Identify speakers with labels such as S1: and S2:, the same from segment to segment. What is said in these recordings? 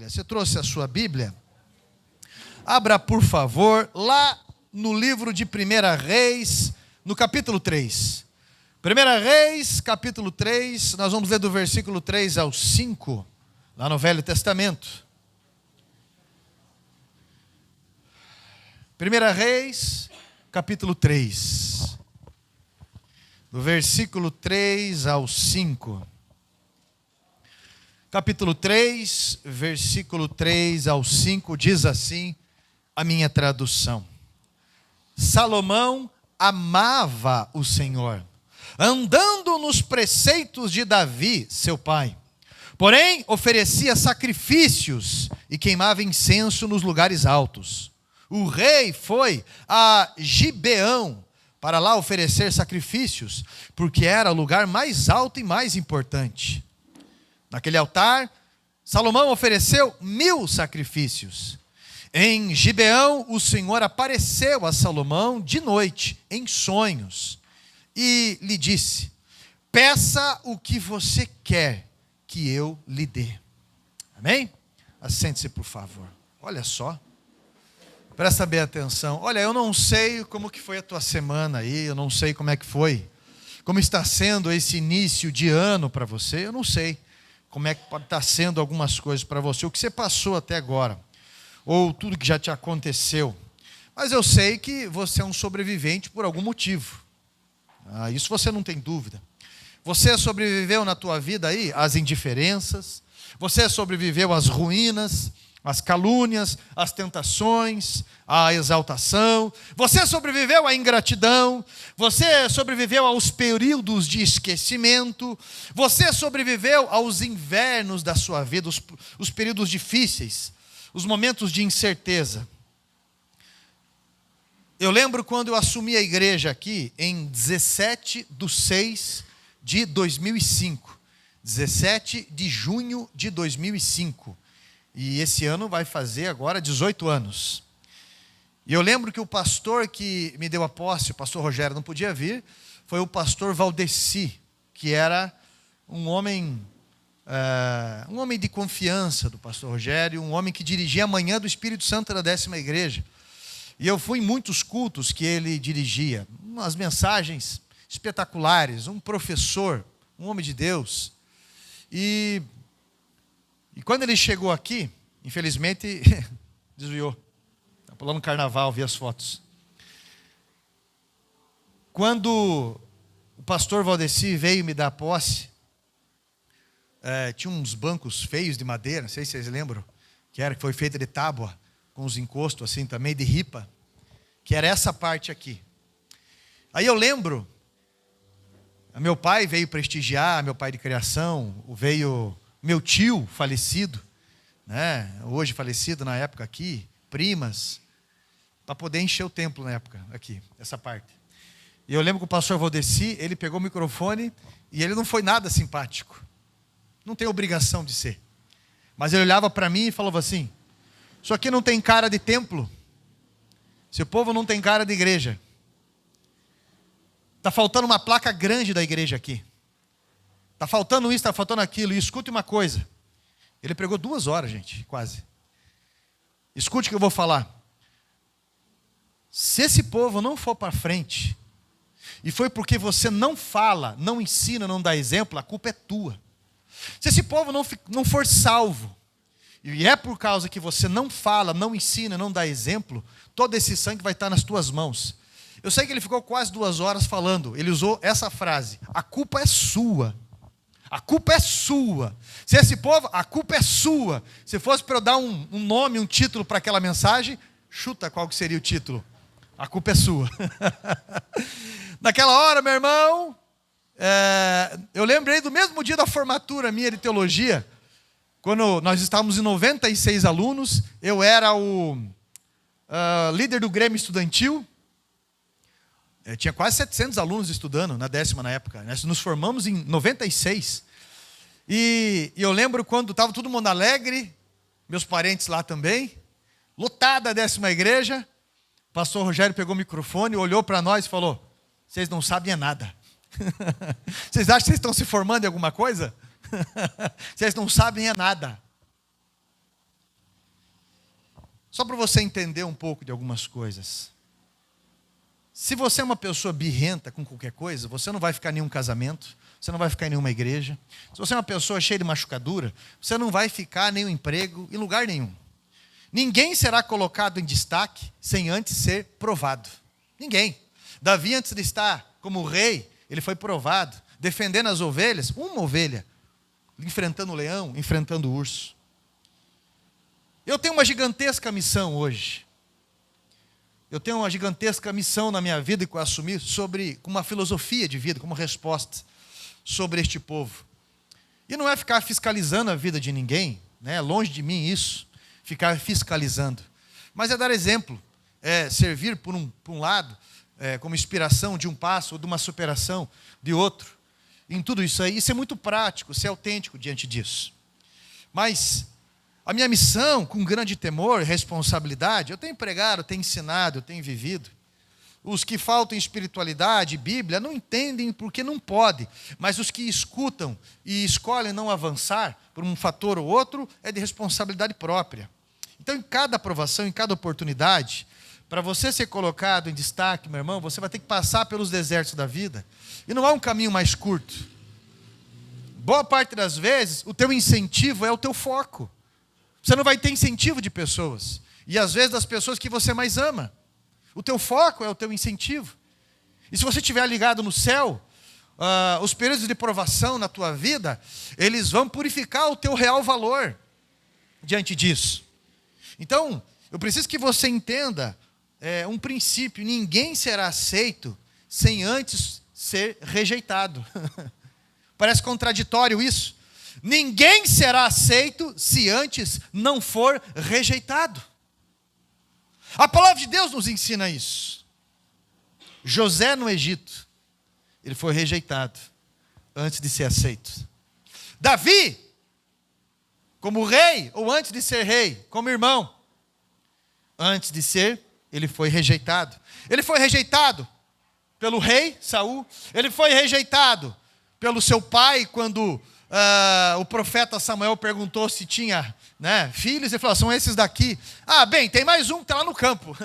S1: Bíblia? Você trouxe a sua Bíblia? Abra, por favor, lá no livro de 1 Reis, no capítulo 3. 1 Reis, capítulo 3, nós vamos ler do versículo 3 ao 5, lá no Velho Testamento. 1 Reis, capítulo 3, do versículo 3 ao 5. Capítulo 3, versículo 3 ao 5, diz assim a minha tradução. Salomão amava o Senhor, andando nos preceitos de Davi, seu pai. Porém, oferecia sacrifícios e queimava incenso nos lugares altos. O rei foi a Gibeão para lá oferecer sacrifícios, porque era o lugar mais alto e mais importante. Naquele altar, Salomão ofereceu 1000 sacrifícios. Em Gibeão, o Senhor apareceu a Salomão de noite, em sonhos, e lhe disse: peça o que você quer que eu lhe dê. Amém? Assente-se, por favor. Olha só. Presta bem atenção. Olha, eu não sei como que foi a tua semana aí, eu não sei como é que foi. Como está sendo esse início de ano para você, eu não sei. Como é que pode estar sendo algumas coisas para você, o que você passou até agora, ou tudo que já te aconteceu. Mas eu sei que você é um sobrevivente por algum motivo. Isso você não tem dúvida. Você sobreviveu na tua vida aí às indiferenças, você sobreviveu às ruínas, às calúnias, às tentações, à exaltação. Você sobreviveu à ingratidão. Você sobreviveu aos períodos de esquecimento. Você sobreviveu aos invernos da sua vida, os períodos difíceis, os momentos de incerteza. Eu lembro quando eu assumi a igreja aqui em 17/6/2005. 17 de junho de 2005. E esse ano vai fazer agora 18 anos. E eu lembro que o pastor que me deu a posse, o pastor Rogério não podia vir, foi o pastor Valdeci, que era um homem de confiança do pastor Rogério, um homem que dirigia a manhã do Espírito Santo da 10ª igreja. E eu fui em muitos cultos que ele dirigia, umas mensagens espetaculares, um professor, um homem de Deus. E quando ele chegou aqui, infelizmente, desviou. Está pulando carnaval, vi as fotos. Quando o pastor Valdeci veio me dar posse, tinha uns bancos feios de madeira, não sei se vocês lembram, que foi feita de tábua, com os encostos assim também, de ripa, que era essa parte aqui. Aí eu lembro, meu pai veio prestigiar, meu pai de criação, veio meu tio falecido, né? Hoje falecido na época aqui, primas, para poder encher o templo na época aqui, essa parte. E eu lembro que o pastor Valdeci, ele pegou o microfone e ele não foi nada simpático. Não tem obrigação de ser. Mas ele olhava para mim e falava assim: isso aqui não tem cara de templo. Esse povo não tem cara de igreja. Está faltando uma placa grande da igreja aqui. Está faltando isso, está faltando aquilo. E escute uma coisa. Ele pregou 2 horas, gente, quase. Escute o que eu vou falar. Se esse povo não for para frente, e foi porque você não fala, não ensina, não dá exemplo, a culpa é tua. Se esse povo não for salvo, e é por causa que você não fala, não ensina, não dá exemplo, todo esse sangue vai estar nas tuas mãos. Eu sei que ele ficou quase 2 horas falando. Ele usou essa frase: a culpa é sua. A culpa é sua. Se esse povo, a culpa é sua. Se fosse para eu dar um nome, um título para aquela mensagem, chuta qual que seria o título. A culpa é sua. Naquela hora, meu irmão, eu lembrei do mesmo dia da formatura minha de teologia, quando nós estávamos em 96 alunos, eu era o líder do Grêmio Estudantil. Tinha quase 700 alunos estudando na 10ª na época. Nós nos formamos em 96. E eu lembro quando estava todo mundo alegre, meus parentes lá também, lotada a 10ª igreja. O pastor Rogério pegou o microfone, olhou para nós e falou: vocês não sabem nada. Vocês acham que vocês estão se formando em alguma coisa? Vocês não sabem nada. Só para você entender um pouco de algumas coisas. Se você é uma pessoa birrenta com qualquer coisa, você não vai ficar em nenhum casamento, você não vai ficar em nenhuma igreja. Se você é uma pessoa cheia de machucadura, você não vai ficar em nenhum emprego, em lugar nenhum. Ninguém será colocado em destaque sem antes ser provado. Ninguém. Davi, antes de estar como rei, ele foi provado, defendendo as ovelhas, uma ovelha, enfrentando o leão, enfrentando o urso. Eu tenho uma gigantesca missão hoje. Eu tenho uma gigantesca missão na minha vida que eu assumi com uma filosofia de vida, como resposta sobre este povo. E não é ficar fiscalizando a vida de ninguém, né? Longe de mim isso, ficar fiscalizando. Mas é dar exemplo, é servir por um lado, como inspiração de um passo ou de uma superação de outro. Em tudo isso aí, isso é muito prático, ser autêntico diante disso. Mas a minha missão, com grande temor e responsabilidade, eu tenho pregado, eu tenho ensinado, eu tenho vivido. Os que faltam espiritualidade e Bíblia não entendem porque não pode, mas os que escutam e escolhem não avançar por um fator ou outro, é de responsabilidade própria. Então, em cada aprovação, em cada oportunidade, para você ser colocado em destaque, meu irmão, você vai ter que passar pelos desertos da vida. E não há um caminho mais curto. Boa parte das vezes, o teu incentivo é o teu foco. Você não vai ter incentivo de pessoas. E às vezes das pessoas que você mais ama. O teu foco é o teu incentivo. E se você estiver ligado no céu, os períodos de provação na tua vida, eles vão purificar o teu real valor diante disso. Então, eu preciso que você entenda um princípio: ninguém será aceito sem antes ser rejeitado. Parece contraditório isso. Ninguém será aceito se antes não for rejeitado. A palavra de Deus nos ensina isso. José no Egito, ele foi rejeitado antes de ser aceito. Davi, como rei, ou antes de ser rei, como irmão, antes de ser, ele foi rejeitado. Ele foi rejeitado pelo rei Saul, ele foi rejeitado pelo seu pai, quando o profeta Samuel perguntou se tinha, filhos, ele falou: são esses daqui. Bem, tem mais um que está lá no campo.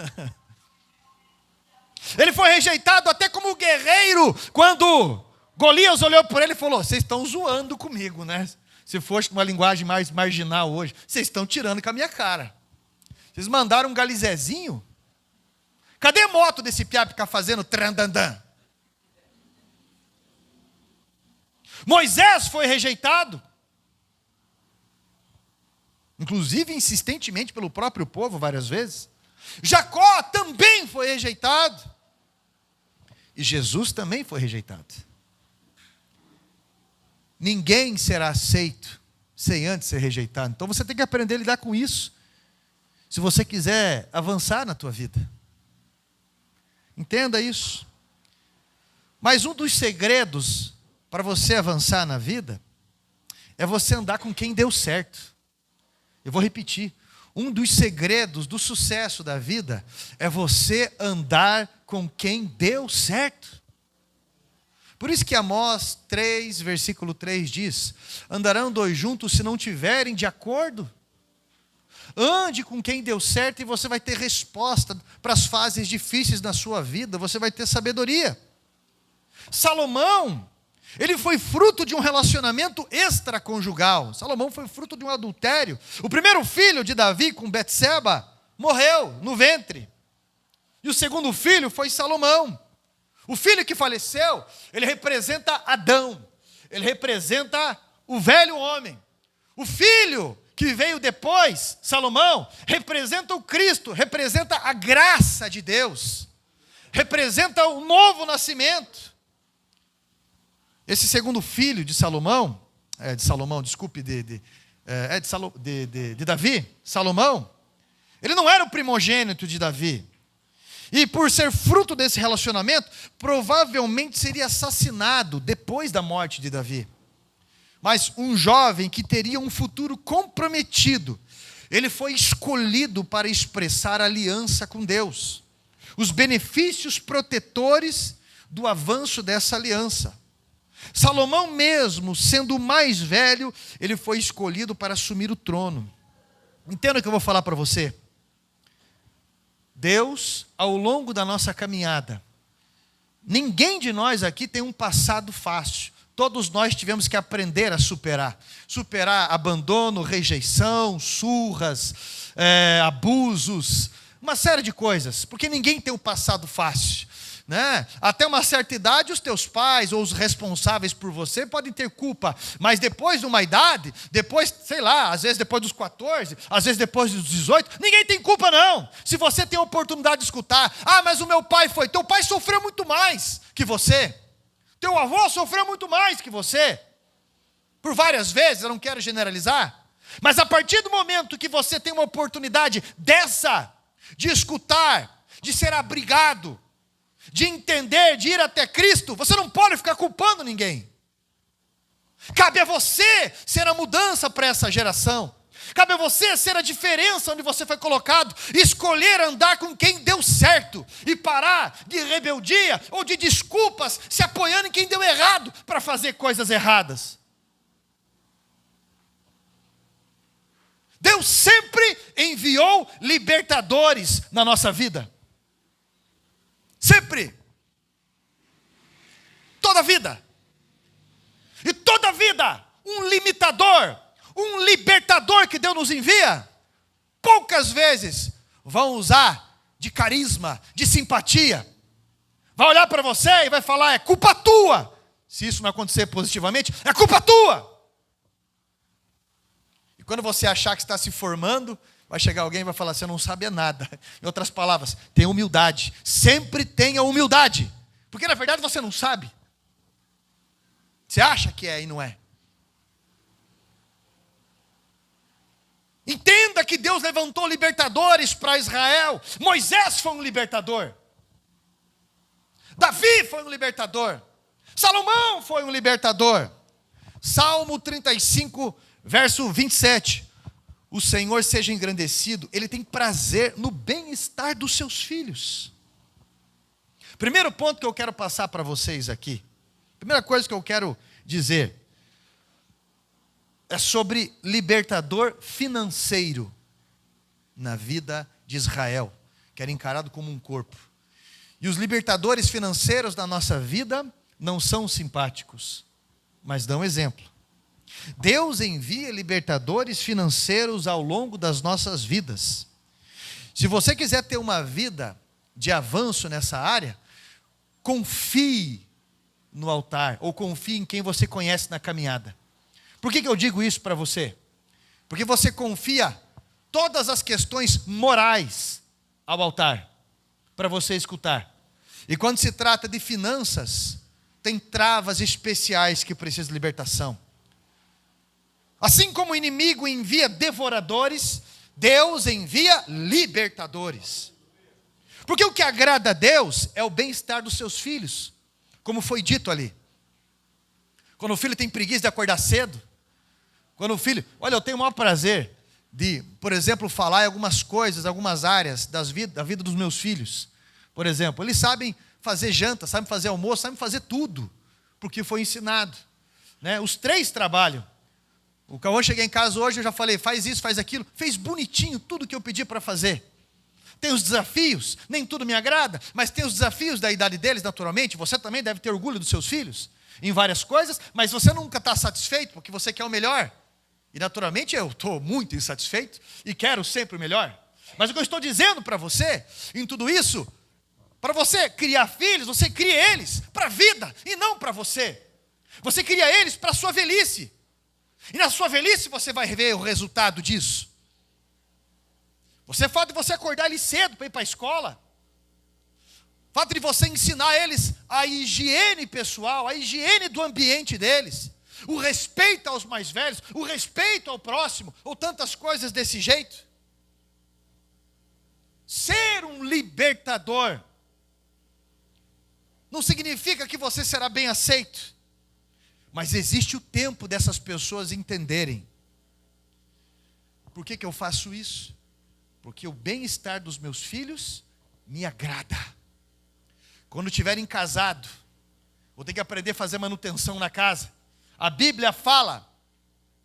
S1: Ele foi rejeitado até como guerreiro, quando Golias olhou por ele e falou: vocês estão zoando comigo, né? Se fosse uma linguagem mais marginal hoje, vocês estão tirando com a minha cara. Vocês mandaram um galizezinho? Cadê a moto desse piá ficar fazendo trandandã? Moisés foi rejeitado, inclusive insistentemente pelo próprio povo várias vezes. Jacó também foi rejeitado. E Jesus também foi rejeitado. Ninguém será aceito sem antes ser rejeitado. Então você tem que aprender a lidar com isso, se você quiser avançar na tua vida. Entenda isso. Mas um dos segredos para você avançar na vida é você andar com quem deu certo. Eu vou repetir. Um dos segredos do sucesso da vida é você andar com quem deu certo. Por isso que Amós 3, versículo 3 diz: andarão dois juntos se não tiverem de acordo. Ande com quem deu certo e você vai ter resposta para as fases difíceis da sua vida, você vai ter sabedoria. Salomão, ele foi fruto de um relacionamento extraconjugal. Salomão foi fruto de um adultério. O primeiro filho de Davi com Betseba morreu no ventre. E o segundo filho foi Salomão. O filho que faleceu, ele representa Adão. Ele representa o velho homem. O filho que veio depois, Salomão, representa o Cristo, representa a graça de Deus. Representa o novo nascimento. Esse segundo filho de Salomão, de Davi, Salomão, ele não era o primogênito de Davi. E por ser fruto desse relacionamento, provavelmente seria assassinado depois da morte de Davi. Mas um jovem que teria um futuro comprometido, ele foi escolhido para expressar aliança com Deus. Os benefícios protetores do avanço dessa aliança. Salomão mesmo, sendo o mais velho, ele foi escolhido para assumir o trono. Entenda o que eu vou falar para você. Deus, ao longo da nossa caminhada, ninguém de nós aqui tem um passado fácil. Todos nós tivemos que aprender a superar. Superar abandono, rejeição, surras, abusos, uma série de coisas. Porque ninguém tem um passado fácil, né? Até uma certa idade, os teus pais ou os responsáveis por você podem ter culpa. Mas depois de uma idade, depois, sei lá, às vezes depois dos 14, às vezes depois dos 18, ninguém tem culpa não. Se você tem a oportunidade de escutar, mas o meu pai foi, teu pai sofreu muito mais que você. Teu avô sofreu muito mais que você. Por várias vezes, eu não quero generalizar. Mas a partir do momento que você tem uma oportunidade dessa, de escutar, de ser abrigado, de entender, de ir até Cristo, você não pode ficar culpando ninguém. Cabe a você ser a mudança para essa geração. Cabe a você ser a diferença onde você foi colocado, escolher andar com quem deu certo e parar de rebeldia ou de desculpas, se apoiando em quem deu errado para fazer coisas erradas. Deus sempre enviou libertadores na nossa vida. Sempre. Toda vida. E toda vida, um limitador, um libertador que Deus nos envia, poucas vezes vão usar de carisma, de simpatia. Vai olhar para você e vai falar, é culpa tua. Se isso não acontecer positivamente, é culpa tua. E quando você achar que está se formando, vai chegar alguém e vai falar, você não sabe nada. Em outras palavras, tenha humildade. Sempre tenha humildade. Porque na verdade você não sabe. Você acha que é e não é. Entenda que Deus levantou libertadores para Israel. Moisés foi um libertador. Davi foi um libertador. Salomão foi um libertador. Salmo 35, verso 27. O Senhor seja engrandecido, Ele tem prazer no bem-estar dos seus filhos. Primeiro ponto que eu quero passar para vocês aqui. Primeira coisa que eu quero dizer é sobre libertador financeiro na vida de Israel, que era encarado como um corpo. E os libertadores financeiros da nossa vida não são simpáticos, mas dão exemplo. Deus envia libertadores financeiros ao longo das nossas vidas. Se você quiser ter uma vida de avanço nessa área, confie no altar, ou confie em quem você conhece na caminhada. Por que eu digo isso para você? Porque você confia todas as questões morais ao altar, para você escutar. E quando se trata de finanças, tem travas especiais que precisam de libertação. Assim como o inimigo envia devoradores, Deus envia libertadores. Porque o que agrada a Deus é o bem-estar dos seus filhos, como foi dito ali. Quando o filho tem preguiça de acordar cedo, quando o filho, olha, eu tenho o maior prazer de, por exemplo, falar em algumas coisas, algumas áreas da vida dos meus filhos. Por exemplo, eles sabem fazer janta, sabem fazer almoço, sabem fazer tudo, porque foi ensinado, né? Os três trabalham. O Cauã, cheguei em casa hoje, eu já falei, faz isso, faz aquilo. Fez bonitinho tudo que eu pedi para fazer. Tem os desafios, nem tudo me agrada, mas tem os desafios da idade deles, naturalmente. Você também deve ter orgulho dos seus filhos, em várias coisas, mas você nunca está satisfeito, porque você quer o melhor. E naturalmente eu estou muito insatisfeito, e quero sempre o melhor. Mas o que eu estou dizendo para você, em tudo isso, para você criar filhos, você cria eles para a vida, e não para você. Você cria eles para a sua velhice. E na sua velhice você vai ver o resultado disso. O fato de você acordar eles cedo para ir para a escola, o fato de você ensinar eles a higiene pessoal, a higiene do ambiente deles, o respeito aos mais velhos, o respeito ao próximo, ou tantas coisas desse jeito. Ser um libertador não significa que você será bem aceito. Mas existe o tempo dessas pessoas entenderem. Por que eu faço isso? Porque o bem-estar dos meus filhos me agrada. Quando estiverem casados, vou ter que aprender a fazer manutenção na casa. A Bíblia fala,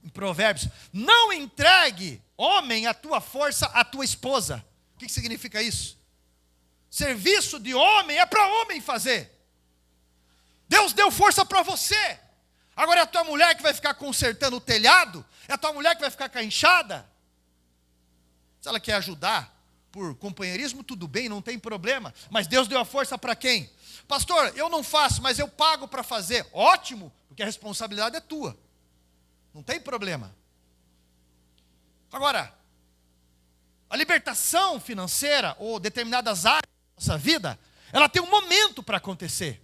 S1: em Provérbios, não entregue, homem, a tua força à tua esposa. O que significa isso? Serviço de homem é para homem fazer. Deus deu força para você. Agora é a tua mulher que vai ficar consertando o telhado? É a tua mulher que vai ficar com a enxada? Se ela quer ajudar por companheirismo, tudo bem, não tem problema. Mas Deus deu a força para quem? Pastor, eu não faço, mas eu pago para fazer. Ótimo, porque a responsabilidade é tua. Não tem problema. Agora, a libertação financeira ou determinadas áreas da nossa vida, ela tem um momento para acontecer.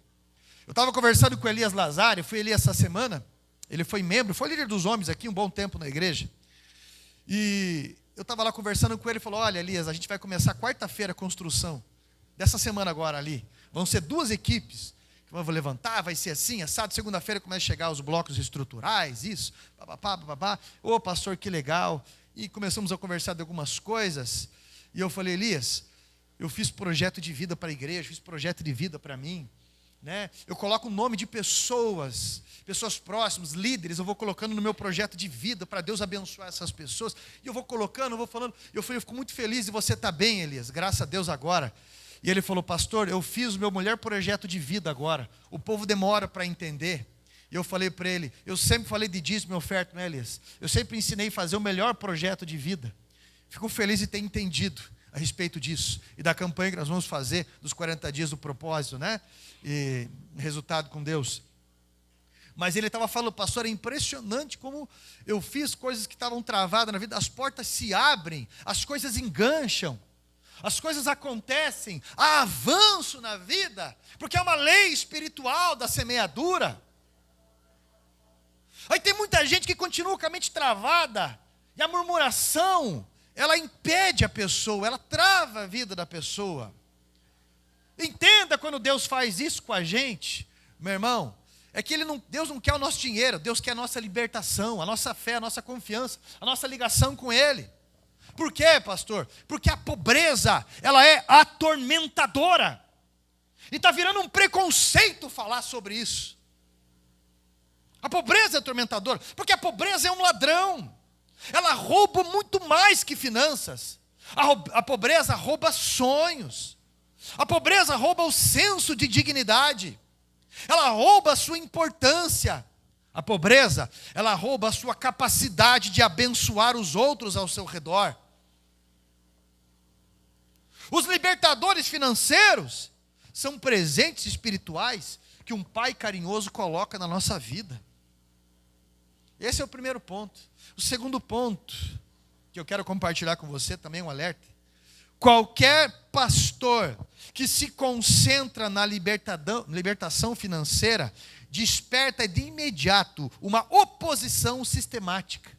S1: Eu estava conversando com o Elias Lazari, eu fui ali essa semana, ele foi membro, foi líder dos homens aqui um bom tempo na igreja. E eu estava lá conversando com ele, ele falou, olha Elias, a gente vai começar quarta-feira a construção, dessa semana agora ali. Vão ser 2 equipes, que eu vou levantar, vai ser assim, assado, segunda-feira começa a chegar os blocos estruturais, isso, papapá. Ô pastor, que legal. E começamos a conversar de algumas coisas, e eu falei, Elias, eu fiz projeto de vida para a igreja, fiz projeto de vida para mim, né? Eu coloco o nome de pessoas próximas, líderes, eu vou colocando no meu projeto de vida, para Deus abençoar essas pessoas, e eu vou colocando, eu vou falando, eu fico muito feliz de você estar bem, Elias, graças a Deus agora. E ele falou, pastor, eu fiz o meu melhor projeto de vida agora, o povo demora para entender. E eu falei para ele, eu sempre falei de dízimo e oferta, né, Elias? Eu sempre ensinei a fazer o melhor projeto de vida. Fico feliz de ter entendido a respeito disso. E da campanha que nós vamos fazer, dos 40 dias do propósito, né? E resultado com Deus. Mas ele estava falando, pastor, é impressionante como eu fiz coisas que estavam travadas na vida. As portas se abrem, as coisas engancham. As coisas acontecem, há avanço na vida, porque é uma lei espiritual da semeadura. Aí tem muita gente que continua com a mente travada, e a murmuração, ela impede a pessoa, ela trava a vida da pessoa. Entenda quando Deus faz isso com a gente, meu irmão, é que Deus não quer o nosso dinheiro, Deus quer a nossa libertação, a nossa fé, a nossa confiança, a nossa ligação com Ele. Por quê, pastor? Porque a pobreza, ela é atormentadora. E está virando um preconceito falar sobre isso. A pobreza é atormentadora, porque a pobreza é um ladrão. Ela rouba muito mais que finanças. A pobreza rouba sonhos. A pobreza rouba o senso de dignidade. Ela rouba a sua importância. A pobreza, ela rouba a sua capacidade de abençoar os outros ao seu redor. Os libertadores financeiros são presentes espirituais que um pai carinhoso coloca na nossa vida. Esse é o primeiro ponto. O segundo ponto, que eu quero compartilhar com você, também um alerta. Qualquer pastor que se concentra na libertação financeira, desperta de imediato uma oposição sistemática,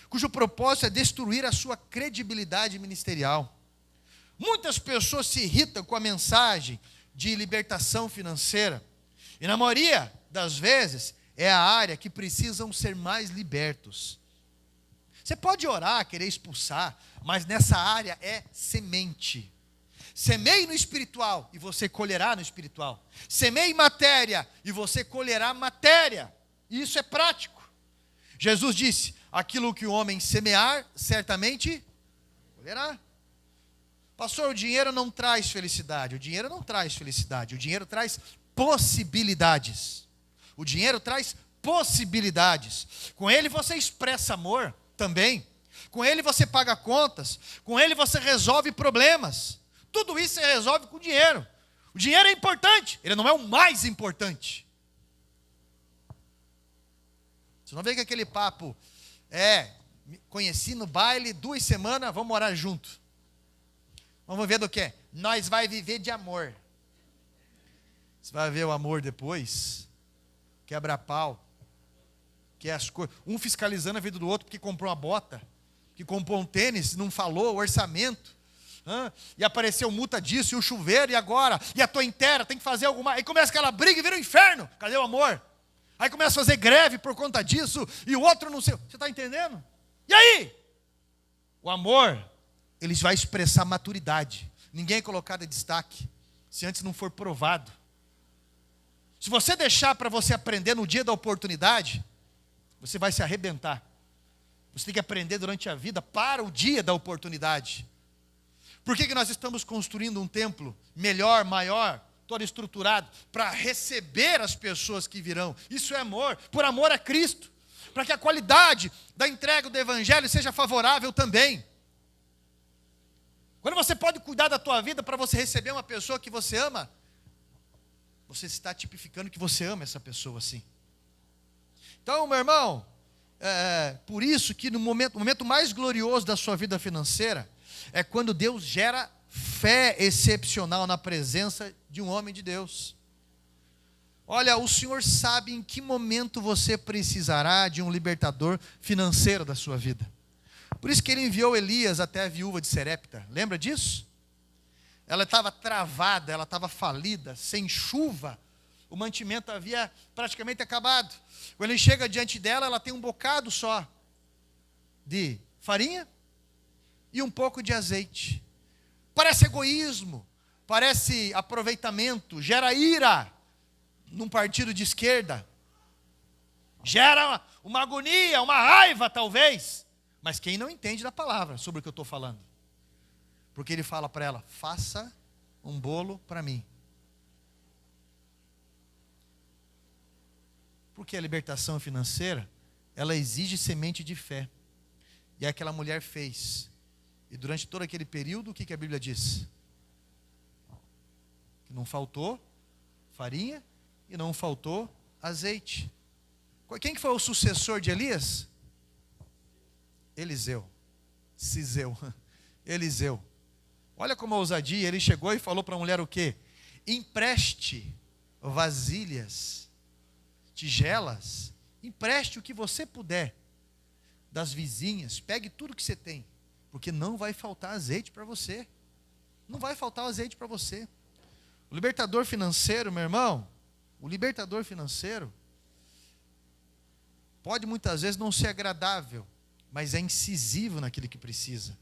S1: cujo propósito é destruir a sua credibilidade ministerial. Muitas pessoas se irritam com a mensagem de libertação financeira, e na maioria das vezes é a área que precisam ser mais libertos. Você pode orar, querer expulsar, mas nessa área é semente. Semeie no espiritual e você colherá no espiritual. Semeie matéria e você colherá matéria. E isso é prático. Jesus disse, aquilo que o homem semear, certamente colherá. Pastor, o dinheiro não traz felicidade. O dinheiro não traz felicidade. O dinheiro traz possibilidades. O dinheiro traz possibilidades. Com ele você expressa amor também. Com ele você paga contas. Com ele você resolve problemas. Tudo isso você resolve com dinheiro. O dinheiro é importante. Ele não é o mais importante. Você não vê que aquele papo conheci no baile, 2 semanas, vamos morar junto. Vamos ver do que? Nós vai viver de amor. Você vai ver o amor depois. Quebra pau. Que é as coisas. Um fiscalizando a vida do outro porque comprou uma bota. Que comprou um tênis, não falou o orçamento. E apareceu multa disso, e o chuveiro, e agora? E a tua inteira tem que fazer alguma. Aí começa aquela briga e vira um inferno. Cadê o amor? Aí começa a fazer greve por conta disso, e o outro não sei. Você está entendendo? E aí? O amor, ele vai expressar maturidade. Ninguém é colocado em destaque, se antes não for provado. Se você deixar para você aprender no dia da oportunidade, você vai se arrebentar. Você tem que aprender durante a vida para o dia da oportunidade. Por que nós estamos construindo um templo melhor, maior, todo estruturado, para receber as pessoas que virão? Isso é amor, por amor a Cristo, para que a qualidade da entrega do Evangelho seja favorável também. Quando você pode cuidar da tua vida para você receber uma pessoa que você ama, você está tipificando que você ama essa pessoa assim. Então, meu irmão, por isso que no momento mais glorioso da sua vida financeira é quando Deus gera fé excepcional na presença de um homem de Deus. Olha, o Senhor sabe em que momento você precisará de um libertador financeiro da sua vida. Por isso que ele enviou Elias até a viúva de Serepta. Lembra disso? Ela estava travada, ela estava falida, sem chuva. O mantimento havia praticamente acabado. Quando ele chega diante dela, ela tem um bocado só de farinha e um pouco de azeite. Parece egoísmo, parece aproveitamento, gera ira num partido de esquerda. Gera uma agonia, uma raiva talvez. Mas quem não entende da palavra sobre o que eu estou falando? Porque ele fala para ela, faça um bolo para mim. Porque a libertação financeira, ela exige semente de fé. E aquela mulher fez. E durante todo aquele período, o que a Bíblia diz? Que não faltou farinha e não faltou azeite. Quem que foi o sucessor de Elias? Eliseu. Ciseu. Eliseu. Olha como a ousadia, ele chegou e falou para a mulher o quê? Empreste vasilhas, tigelas, empreste o que você puder das vizinhas, pegue tudo que você tem, porque não vai faltar azeite para você. Não vai faltar azeite para você. O libertador financeiro, meu irmão, o libertador financeiro pode muitas vezes não ser agradável, mas é incisivo naquilo que precisa.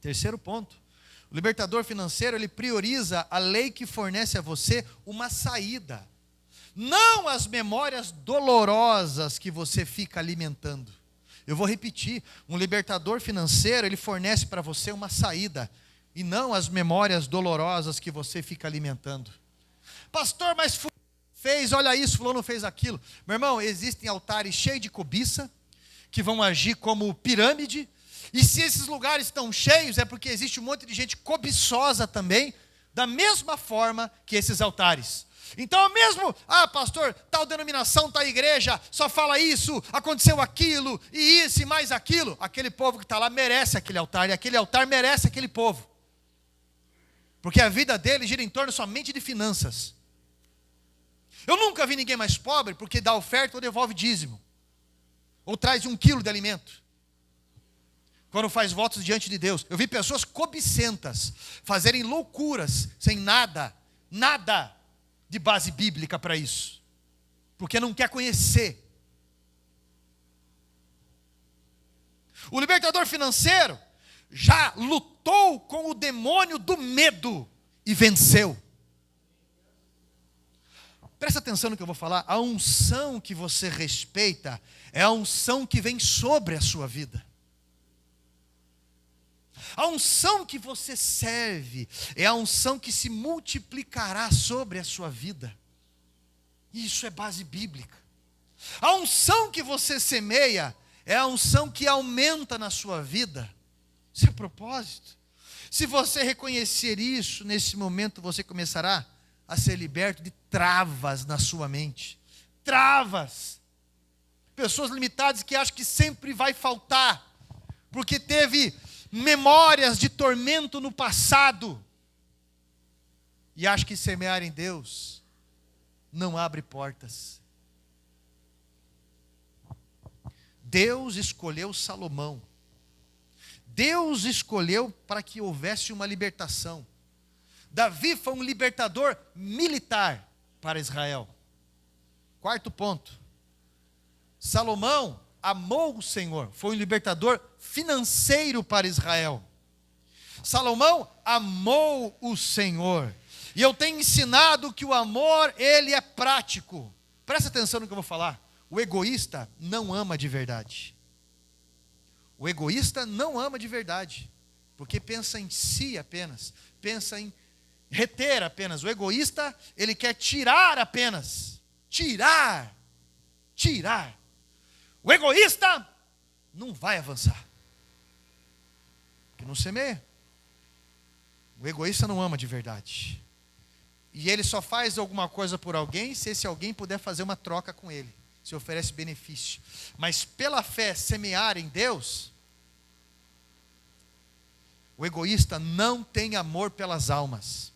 S1: Terceiro ponto. O libertador financeiro, ele prioriza a lei que fornece a você uma saída. Não as memórias dolorosas que você fica alimentando. Eu vou repetir, um libertador financeiro, ele fornece para você uma saída. E não as memórias dolorosas que você fica alimentando. Pastor, mas fulano fez, olha isso, fulano fez aquilo. Meu irmão, existem altares cheios de cobiça, que vão agir como pirâmide. E se esses lugares estão cheios, é porque existe um monte de gente cobiçosa também, da mesma forma que esses altares. Então, mesmo, pastor, tal denominação, tal igreja, só fala isso, aconteceu aquilo, e isso e mais aquilo, aquele povo que está lá merece aquele altar, e aquele altar merece aquele povo. Porque a vida dele gira em torno somente de finanças. Eu nunca vi ninguém mais pobre porque dá oferta ou devolve dízimo, ou traz 1 quilo de alimento. Quando faz votos diante de Deus. Eu vi pessoas cobicentas fazerem loucuras sem nada de base bíblica para isso. Porque não quer conhecer. O libertador financeiro já lutou com o demônio do medo e venceu. Presta atenção no que eu vou falar. A unção que você respeita é a unção que vem sobre a sua vida. A unção que você serve é a unção que se multiplicará sobre a sua vida. Isso é base bíblica. A unção que você semeia é a unção que aumenta na sua vida. Isso é propósito. Se você reconhecer isso, nesse momento você começará a ser liberto de travas na sua mente. Travas. Pessoas limitadas que acham que sempre vai faltar, porque teve memórias de tormento no passado, e acho que semear em Deus não abre portas. Deus escolheu Salomão. Deus escolheu para que houvesse uma libertação. Davi foi um libertador militar para Israel. Quarto ponto. Salomão amou o Senhor, foi um libertador financeiro para Israel. Salomão amou o Senhor. E eu tenho ensinado que o amor, ele é prático. Presta atenção no que eu vou falar. O egoísta não ama de verdade. O egoísta não ama de verdade. porque pensa em si apenas, pensa em reter apenas. O egoísta, ele quer tirar apenas. Tirar. O egoísta não vai avançar, porque não semeia. O egoísta não ama de verdade. E ele só faz alguma coisa por alguém se esse alguém puder fazer uma troca com ele, se oferece benefício. Mas pela fé semear em Deus, o egoísta não tem amor pelas almas.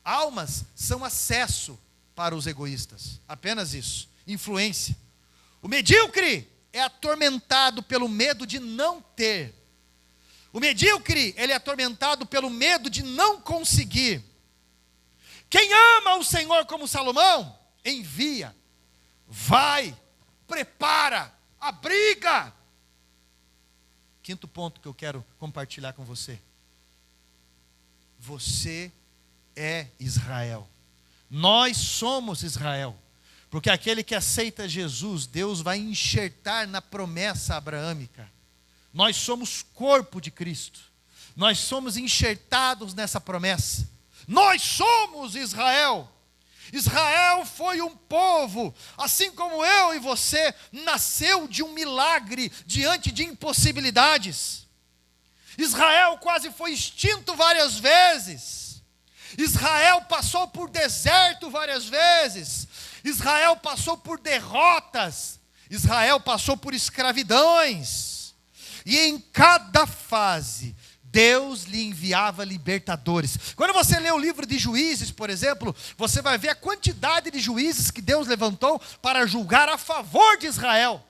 S1: Almas são acesso para os egoístas, apenas isso, influência. O medíocre é atormentado pelo medo de não ter. O medíocre, ele é atormentado pelo medo de não conseguir. Quem ama o Senhor como Salomão, envia, vai, prepara, abriga. Quinto ponto que eu quero compartilhar com você. Você é Israel. Nós somos Israel. Porque aquele que aceita Jesus, Deus vai enxertar na promessa abraâmica. Nós somos corpo de Cristo. Nós somos enxertados nessa promessa. Nós somos Israel. Israel foi um povo, assim como eu e você, nasceu de um milagre diante de impossibilidades. Israel quase foi extinto várias vezes. Israel passou por deserto várias vezes. Israel passou por derrotas. Israel passou por escravidões. E em cada fase, Deus lhe enviava libertadores. Quando você lê o livro de Juízes, por exemplo, você vai ver a quantidade de juízes que Deus levantou para julgar a favor de Israel.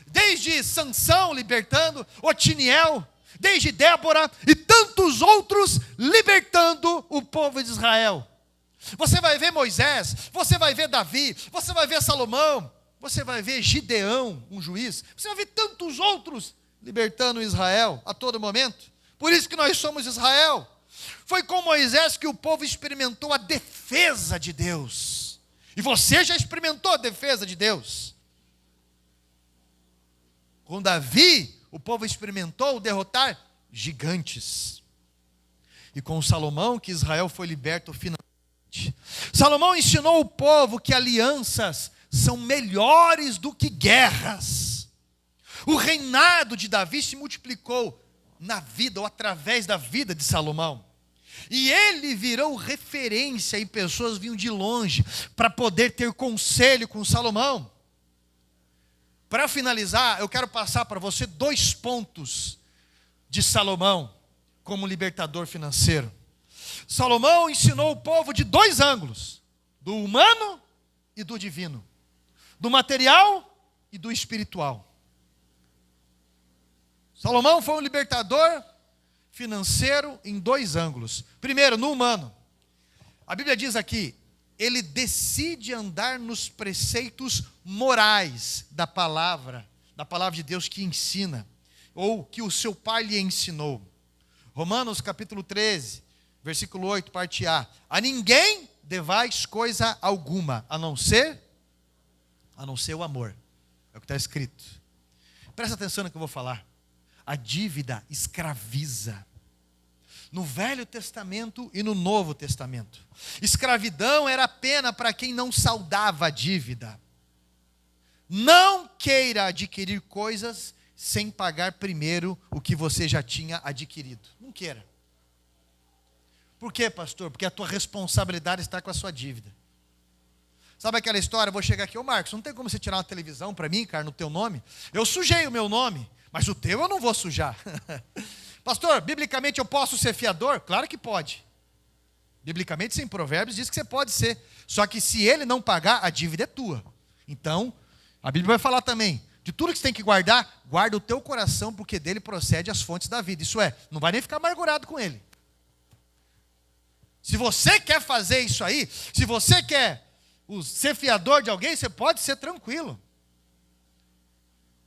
S1: Desde Sansão libertando, Otiniel, desde Débora e tantos outros libertando o povo de Israel. Você vai ver Moisés, você vai ver Davi, você vai ver Salomão, você vai ver Gideão, um juiz, você vai ver tantos outros libertando Israel a todo momento. Por isso que nós somos Israel. Foi com Moisés que o povo experimentou a defesa de Deus. E você já experimentou a defesa de Deus. Com Davi, o povo experimentou derrotar gigantes. E com Salomão, que Israel foi liberto finalmente. Salomão ensinou o povo que alianças são melhores do que guerras. O reinado de Davi se multiplicou na vida ou através da vida de Salomão. E ele virou referência e pessoas vinham de longe para poder ter conselho com Salomão. Para finalizar, eu quero passar para você 2 pontos de Salomão como libertador financeiro. Salomão ensinou o povo de 2 ângulos: do humano e do divino, do material e do espiritual. Salomão foi um libertador financeiro em 2 ângulos. Primeiro, no humano. A Bíblia diz aqui, ele decide andar nos preceitos morais da palavra de Deus que ensina, ou que o seu pai lhe ensinou. Romanos capítulo 13, versículo 8, parte A. A ninguém devais coisa alguma, a não ser o amor. É o que está escrito. Presta atenção no que eu vou falar. A dívida escraviza. No Velho Testamento e no Novo Testamento. Escravidão era pena para quem não saldava a dívida. Não queira adquirir coisas sem pagar primeiro o que você já tinha adquirido. Não queira. Por quê, pastor? Porque a tua responsabilidade está com a sua dívida. Sabe aquela história? Eu vou chegar aqui, ô Marcos, não tem como você tirar uma televisão para mim, cara, no teu nome? Eu sujei o meu nome. Mas o teu eu não vou sujar. Pastor, biblicamente eu posso ser fiador? Claro que pode. Biblicamente, sim, Provérbios diz que você pode ser. Só que se ele não pagar, a dívida é tua. Então, a Bíblia vai falar também, de tudo que você tem que guardar, guarda o teu coração, porque dele procede as fontes da vida. Isso é, não vai nem ficar amargurado com ele. Se você quer fazer isso aí, se você quer ser fiador de alguém, você pode ser tranquilo.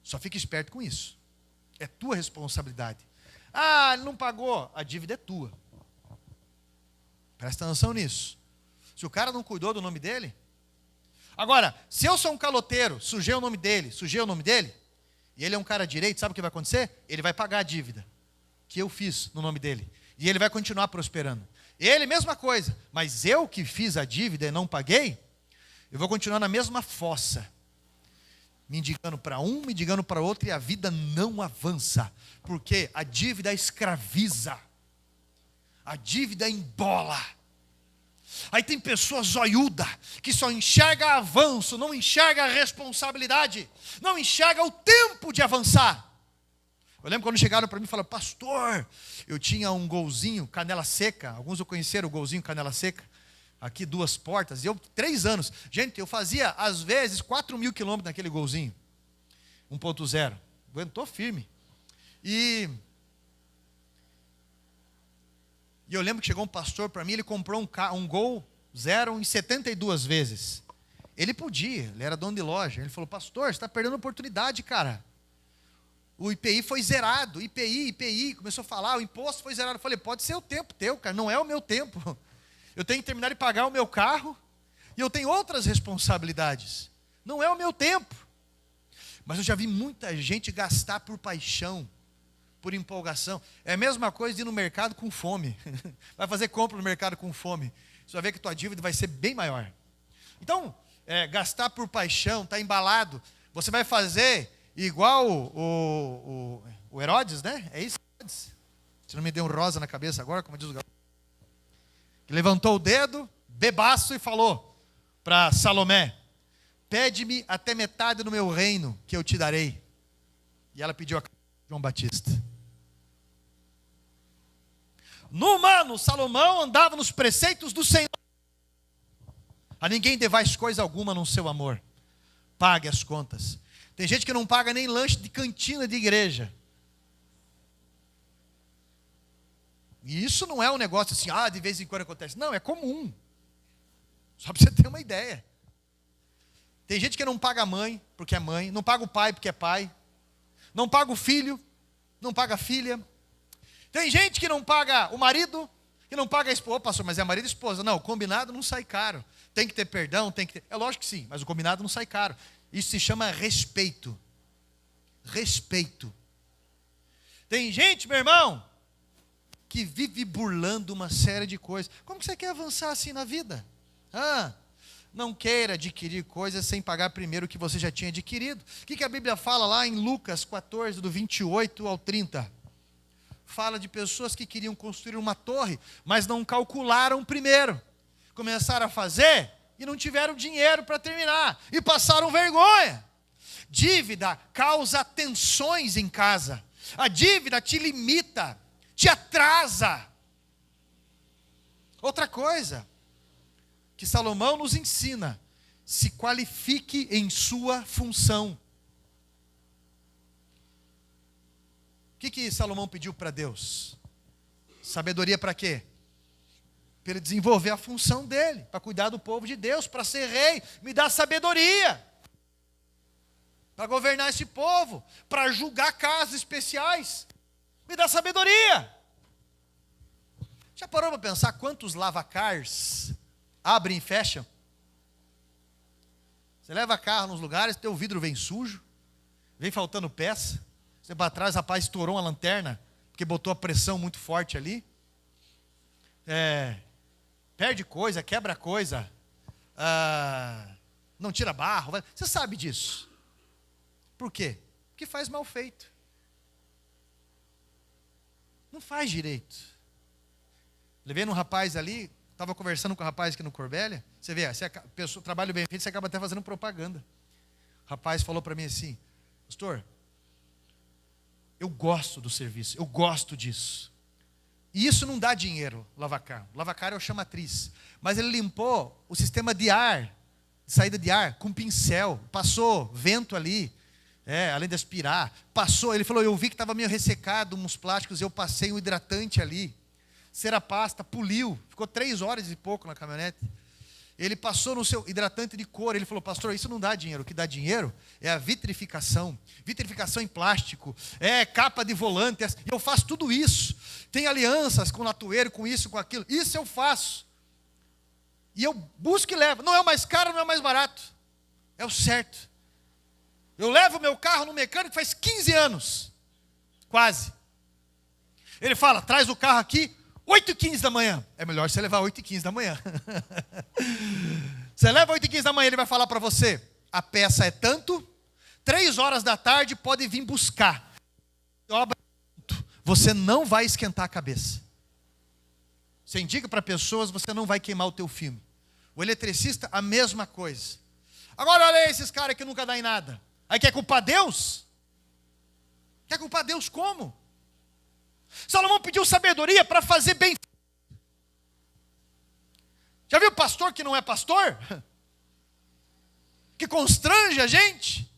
S1: Só fique esperto com isso. É tua responsabilidade. Ah, ele não pagou. A dívida é tua. Presta atenção nisso. Se o cara não cuidou do nome dele. Agora, se eu sou um caloteiro, sujei o nome dele, e ele é um cara direito, sabe o que vai acontecer? Ele vai pagar a dívida. que eu fiz no nome dele. E ele vai continuar prosperando. Ele, mesma coisa. Mas eu que fiz a dívida e não paguei, eu vou continuar na mesma fossa. Mendigando para um, mendigando para outro, e a vida não avança. Porque a dívida escraviza. A dívida embola. Aí tem pessoas zoiuda que só enxerga avanço, não enxerga a responsabilidade, não enxerga o tempo de avançar. Eu lembro quando chegaram para mim e falaram: pastor, eu tinha um golzinho, canela seca. Alguns eu conheceram o golzinho canela seca. Aqui 2 portas, e eu 3 anos. Gente, eu fazia às vezes 4.000 quilômetros naquele golzinho 1.0, aguentou firme. E eu lembro que chegou um pastor para mim, ele comprou um Gol 0 em 72 vezes. Ele podia, ele era dono de loja. Ele falou: pastor, você está perdendo a oportunidade, cara. O IPI foi zerado, IPI, começou a falar, o imposto foi zerado. Eu falei: pode ser o tempo teu, cara, não é o meu tempo. Eu tenho que terminar de pagar o meu carro, e eu tenho outras responsabilidades. Não é o meu tempo. Mas eu já vi muita gente gastar por paixão, por empolgação. É a mesma coisa de ir no mercado com fome. Vai fazer compra no mercado com fome. Você vai ver que tua dívida vai ser bem maior. Então, gastar por paixão, está embalado. Você vai fazer igual o Herodes, né? É isso, Herodes? Você não me deu um rosa na cabeça agora, como diz o garoto? Que levantou o dedo, bebaço, e falou para Salomé: pede-me até metade do meu reino, que eu te darei. E ela pediu a João Batista. No humano, Salomão andava nos preceitos do Senhor. A ninguém devais coisa alguma no seu amor. Pague as contas. Tem gente que não paga nem lanche de cantina de igreja. E isso não é um negócio assim, de vez em quando acontece. Não, é comum. Só para você ter uma ideia. Tem gente que não paga a mãe, porque é mãe. Não paga o pai, porque é pai. Não paga o filho, não paga a filha. Tem gente que não paga o marido, que não paga a esposa. Pastor, mas é marido e esposa. Não, o combinado não sai caro. Tem que ter perdão, tem que ter... É lógico que sim, mas o combinado não sai caro. Isso se chama respeito. Respeito. Tem gente, meu irmão, que vive burlando uma série de coisas. Como que você quer avançar assim na vida? Não queira adquirir coisas sem pagar primeiro o que você já tinha adquirido. O que a Bíblia fala lá em Lucas 14, do 28 ao 30? Fala de pessoas que queriam construir uma torre, mas não calcularam primeiro. Começaram a fazer e não tiveram dinheiro para terminar. E passaram vergonha. Dívida causa tensões em casa. A dívida te limita, te atrasa. Outra coisa que Salomão nos ensina: se qualifique em sua função. O que Salomão pediu para Deus? Sabedoria para quê? Para ele desenvolver a função dele, para cuidar do povo de Deus, para ser rei. Me dá sabedoria para governar esse povo, para julgar casos especiais. Me dá sabedoria. Já parou para pensar quantos lavacars abrem e fecham? Você leva carro nos lugares, teu vidro vem sujo, vem faltando peça. Tempo atrás, rapaz estourou uma lanterna, porque botou a pressão muito forte ali. Perde coisa, quebra coisa, não tira barro. Você sabe disso. Por quê? Porque faz mal feito. Não faz direito. Levei num rapaz ali, estava conversando com o rapaz aqui no Corbélia. Você vê, trabalho bem feito, você acaba até fazendo propaganda. O rapaz falou para mim assim: pastor, eu gosto do serviço, eu gosto disso. E isso não dá dinheiro, lavacar. Lavacar é o chamatriz. Mas ele limpou o sistema de ar, de saída de ar, com pincel. Passou vento ali, além de aspirar. Passou, ele falou: eu vi que estava meio ressecado uns plásticos, eu passei um hidratante ali. Cerapasta, poliu. Ficou 3 horas e pouco na caminhonete. Ele passou no seu hidratante de couro. Ele falou: pastor, isso não dá dinheiro. O que dá dinheiro é a vitrificação. Vitrificação em plástico. Capa de volante. E eu faço tudo isso. Tem alianças com latoeiro, com isso, com aquilo. Isso eu faço. E eu busco e levo. Não é o mais caro, não é o mais barato. É o certo. Eu levo o meu carro no mecânico faz 15 anos. Quase. Ele fala, traz o carro aqui, 8h15 da manhã. É melhor você levar 8h15 da manhã. Você leva 8h15 da manhã, ele vai falar para você, a peça é tanto, 3 horas da tarde pode vir buscar. Você não vai esquentar a cabeça. Você indica para pessoas, você não vai queimar o teu filme. O eletricista, a mesma coisa. Agora olha aí esses caras que nunca dão em nada. Aí quer culpar Deus? Quer culpar Deus como? Salomão pediu sabedoria para fazer bem. Já viu pastor que não é pastor? Que constrange a gente?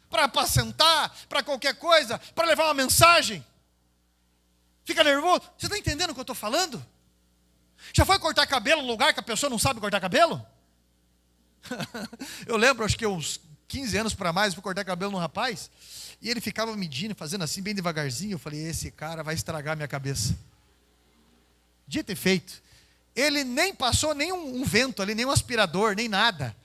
S1: Para apacentar, para qualquer coisa, para levar uma mensagem. Fica nervoso? Você está entendendo o que eu estou falando? Já foi cortar cabelo num lugar que a pessoa não sabe cortar cabelo? Eu lembro, acho que uns 15 anos para mais, fui cortar cabelo num rapaz, e ele ficava medindo, fazendo assim, bem devagarzinho. Eu falei, esse cara vai estragar a minha cabeça. Dito e feito. Ele nem passou nenhum vento ali, nem um aspirador, nem nada.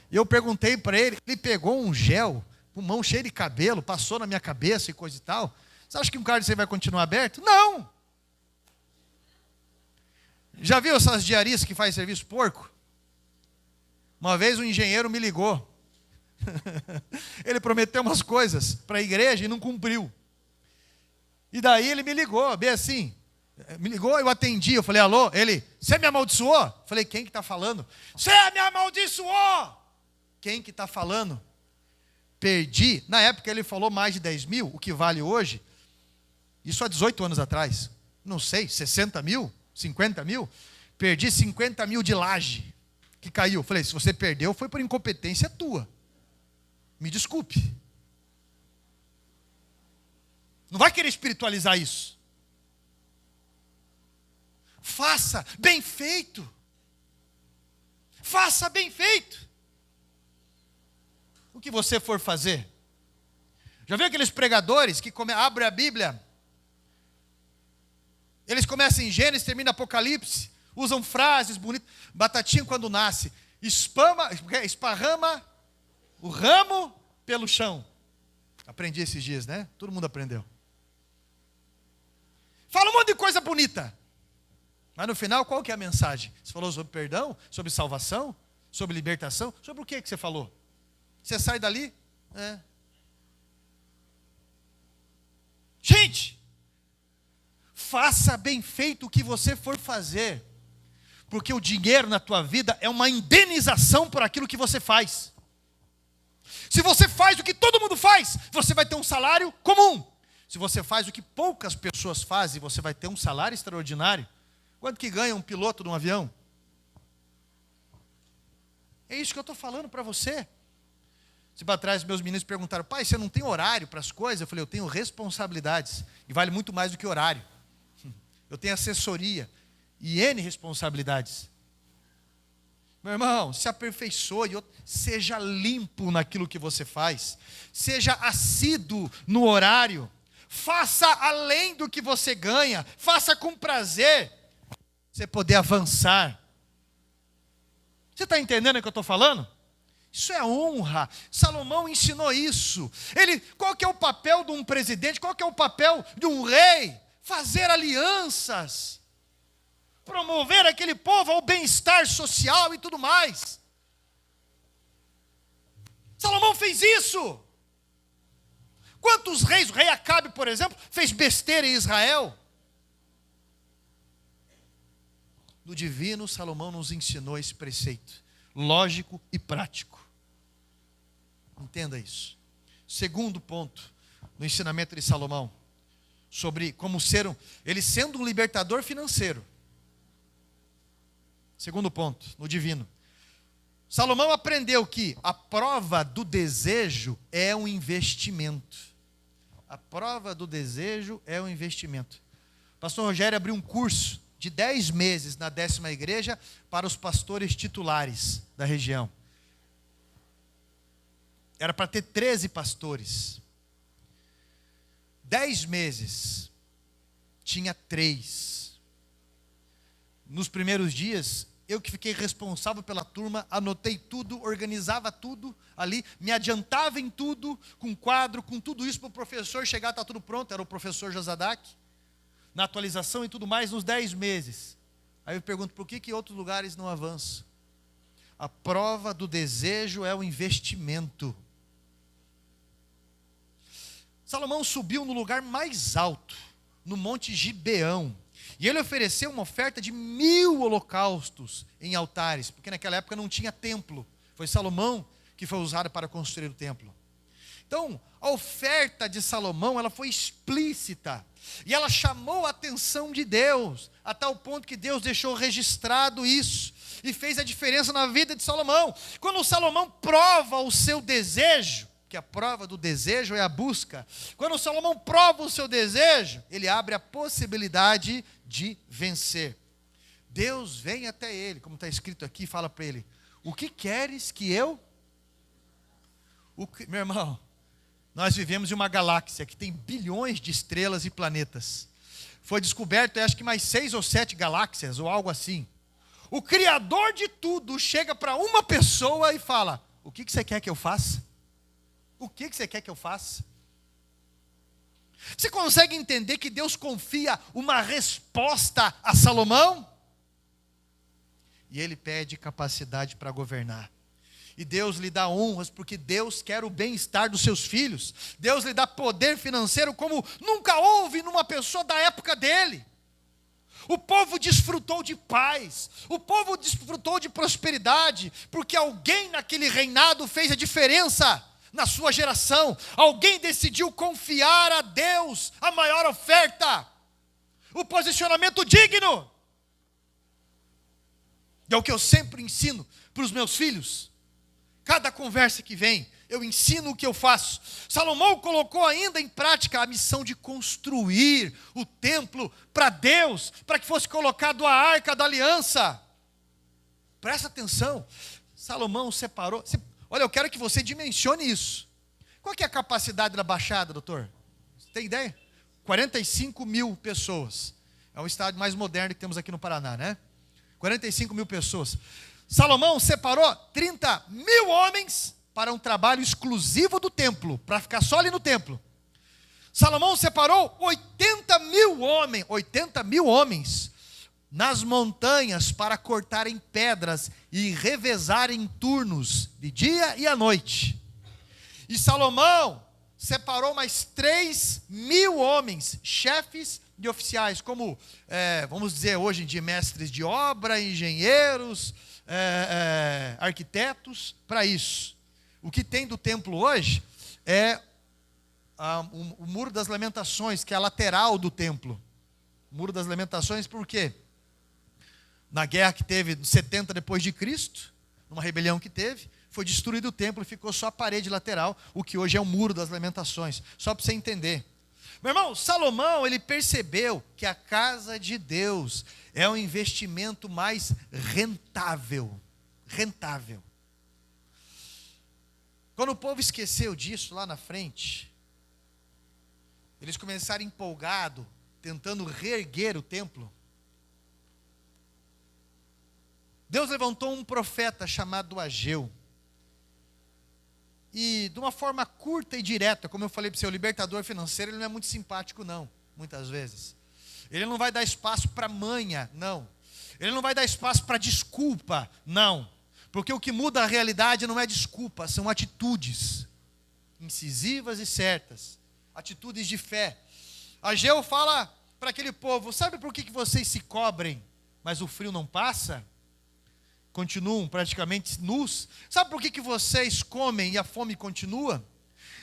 S1: Eu perguntei para ele, ele pegou um gel, com mão cheia de cabelo, passou na minha cabeça e coisa e tal. Você acha que um cara desse aí vai continuar aberto? Não! Já viu essas diaristas que fazem serviço porco? Uma vez um engenheiro me ligou. Ele prometeu umas coisas para a igreja e não cumpriu. E daí ele me ligou, bem assim. Me ligou, eu atendi, eu falei, alô? Ele, você me amaldiçoou? Eu falei, quem que está falando? Você me amaldiçoou! Quem que está falando? Perdi, na época ele falou mais de 10 mil, o que vale hoje, isso há 18 anos atrás, não sei, 60 mil, 50 mil, perdi 50 mil de laje, que caiu. Eu falei, se você perdeu, foi por incompetência tua. Me desculpe. Não vai querer espiritualizar isso. Faça bem feito. Faça bem feito. O que você for fazer. Já viu aqueles pregadores que abrem a Bíblia? Eles começam em Gênesis, terminam em Apocalipse, usam frases bonitas. Batatinha quando nasce, esparrama o ramo pelo chão. Aprendi esses dias, né? Todo mundo aprendeu. Fala um monte de coisa bonita. Mas no final, qual que é a mensagem? Você falou sobre perdão, sobre salvação, sobre libertação? Sobre o que você falou? Você sai dali? Gente, faça bem feito o que você for fazer. Porque o dinheiro na tua vida é uma indenização por aquilo que você faz. Se você faz o que todo mundo faz, você vai ter um salário comum. Se você faz o que poucas pessoas fazem, você vai ter um salário extraordinário. Quanto que ganha um piloto de um avião? É isso que eu estou falando para você. Se para trás meus meninos perguntaram, pai, você não tem horário para as coisas? Eu falei, eu tenho responsabilidades. E vale muito mais do que horário. Eu tenho assessoria e N responsabilidades. Meu irmão, se aperfeiçoe, seja limpo naquilo que você faz. Seja assíduo no horário. Faça além do que você ganha. Faça com prazer. Você poder avançar. Você está entendendo o que eu estou falando? Isso é honra. Salomão ensinou isso. Qual que é o papel de um presidente? Qual que é o papel de um rei? Fazer alianças. Promover aquele povo ao bem-estar social e tudo mais. Salomão fez isso. Quantos reis? O rei Acabe, por exemplo, fez besteira em Israel. No divino, Salomão nos ensinou esse preceito, lógico e prático. Entenda isso. Segundo ponto, no ensinamento de Salomão, sobre como ele sendo um libertador financeiro. Segundo ponto, no divino. Salomão aprendeu que a prova do desejo é um investimento. A prova do desejo é um investimento. O pastor Rogério abriu um curso de 10 meses na 10ª igreja para os pastores titulares da região. Era para ter 13 pastores. 10 meses, tinha 3. Nos primeiros dias, eu que fiquei responsável pela turma, anotei tudo, organizava tudo ali, me adiantava em tudo, com quadro, com tudo isso para o professor chegar, está tudo pronto, era o professor Josadak. na atualização e tudo mais, nos 10 meses. Aí eu pergunto, por que outros lugares não avançam? A prova do desejo é o investimento. Salomão subiu no lugar mais alto, no Monte Gibeão, e ele ofereceu uma oferta de 1000 holocaustos em altares, porque naquela época não tinha templo. Foi Salomão que foi usado para construir o templo. Então, a oferta de Salomão, ela foi explícita, e ela chamou a atenção de Deus, a tal ponto que Deus deixou registrado isso, e fez a diferença na vida de Salomão. Quando Salomão prova o seu desejo, que a prova do desejo é a busca, quando Salomão prova o seu desejo, ele abre a possibilidade de vencer. Deus vem até ele, como está escrito aqui, e fala para ele, o que queres que eu... Meu irmão, nós vivemos em uma galáxia que tem bilhões de estrelas e planetas. Foi descoberto, acho que mais 6 ou 7 galáxias, ou algo assim. O Criador de tudo chega para uma pessoa e fala, o que você quer que eu faça? O que você quer que eu faça? Você consegue entender que Deus confia uma resposta a Salomão? E ele pede capacidade para governar. E Deus lhe dá honras, porque Deus quer o bem-estar dos seus filhos. Deus lhe dá poder financeiro como nunca houve numa pessoa da época dele. O povo desfrutou de paz, o povo desfrutou de prosperidade, porque alguém naquele reinado fez a diferença na sua geração. Alguém decidiu confiar a Deus a maior oferta, o posicionamento digno. E é o que eu sempre ensino para os meus filhos. Cada conversa que vem, eu ensino o que eu faço. Salomão colocou ainda em prática a missão de construir o templo para Deus, para que fosse colocado a arca da aliança. Presta atenção, Salomão separou... Olha, eu quero que você dimensione isso. Qual que é a capacidade da Baixada, doutor? Você tem ideia? 45 mil pessoas. É o estádio mais moderno que temos aqui no Paraná, né? 45 mil pessoas. Salomão separou 30 mil homens para um trabalho exclusivo do templo, para ficar só ali no templo. Salomão separou 80 mil homens nas montanhas para cortarem pedras e revezarem turnos de dia e à noite. E Salomão separou mais 3 mil homens, chefes de oficiais, como, vamos dizer hoje em dia, mestres de obra, engenheiros, arquitetos, para isso. O que tem do templo hoje é o Muro das Lamentações, que é a lateral do templo. O Muro das Lamentações, por quê? Na guerra que teve em 70 depois de Cristo, numa rebelião que teve, foi destruído o templo e ficou só a parede lateral, o que hoje é o Muro das Lamentações. Só para você entender. Meu irmão, Salomão, ele percebeu que a casa de Deus é o investimento mais rentável. Rentável. Quando o povo esqueceu disso lá na frente, eles começaram empolgados, tentando reerguer o templo. Deus levantou um profeta chamado Ageu. E de uma forma curta e direta, como eu falei para o seu libertador financeiro, ele não é muito simpático não, muitas vezes. Ele não vai dar espaço para manha, não. Ele não vai dar espaço para desculpa, não. Porque o que muda a realidade não é desculpa, são atitudes incisivas e certas. Atitudes de fé. Ageu fala para aquele povo, sabe por que vocês se cobrem, mas o frio não passa? Continuam praticamente nus. Sabe por que vocês comem e a fome continua?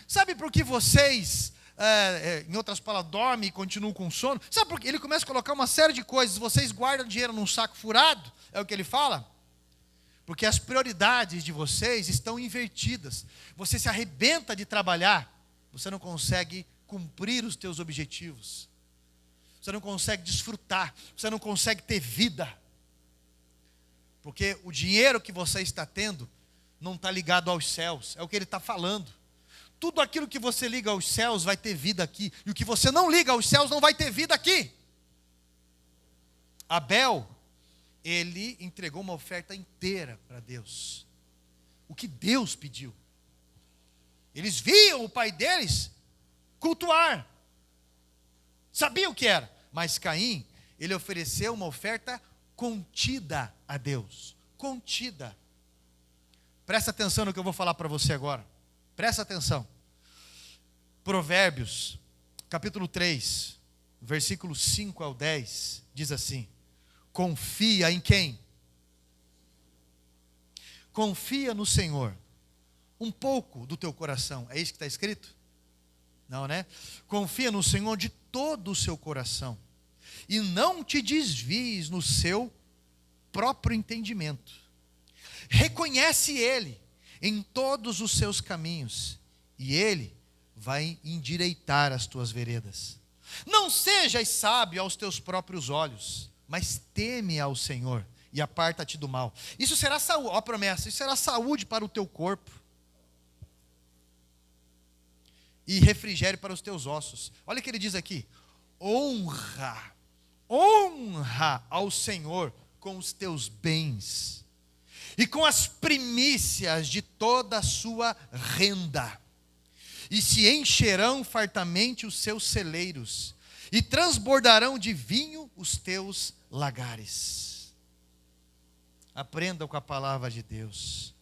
S1: Sabe por que vocês, em outras palavras, dormem e continuam com sono? Sabe por que? Ele começa a colocar uma série de coisas. Vocês guardam dinheiro num saco furado, é o que ele fala? Porque as prioridades de vocês estão invertidas. Você se arrebenta de trabalhar, você não consegue cumprir os teus objetivos. Você não consegue desfrutar, você não consegue ter vida. Porque o dinheiro que você está tendo não está ligado aos céus. É o que ele está falando. Tudo aquilo que você liga aos céus vai ter vida aqui. E o que você não liga aos céus não vai ter vida aqui. Abel, ele entregou uma oferta inteira para Deus. O que Deus pediu. Eles viam o pai deles cultuar. Sabiam o que era. Mas Caim, ele ofereceu uma oferta contida a Deus. Contida. Presta atenção no que eu vou falar para você agora. Presta atenção. Provérbios, capítulo 3, versículos 5 ao 10, diz assim: confia em quem? Confia no Senhor, um pouco do teu coração. É isso que está escrito? Não, né? Confia no Senhor de todo o seu coração, e não te desvies no seu próprio entendimento. Reconhece Ele em todos os seus caminhos, e Ele vai endireitar as tuas veredas. Não sejas sábio aos teus próprios olhos, mas teme ao Senhor e aparta-te do mal. Isso será saúde, ó a promessa, isso será saúde para o teu corpo e refrigério para os teus ossos. Olha o que ele diz aqui: honra ao Senhor com os teus bens e com as primícias de toda a sua renda, e se encherão fartamente os seus celeiros, e transbordarão de vinho os teus lagares. Aprenda com a palavra de Deus.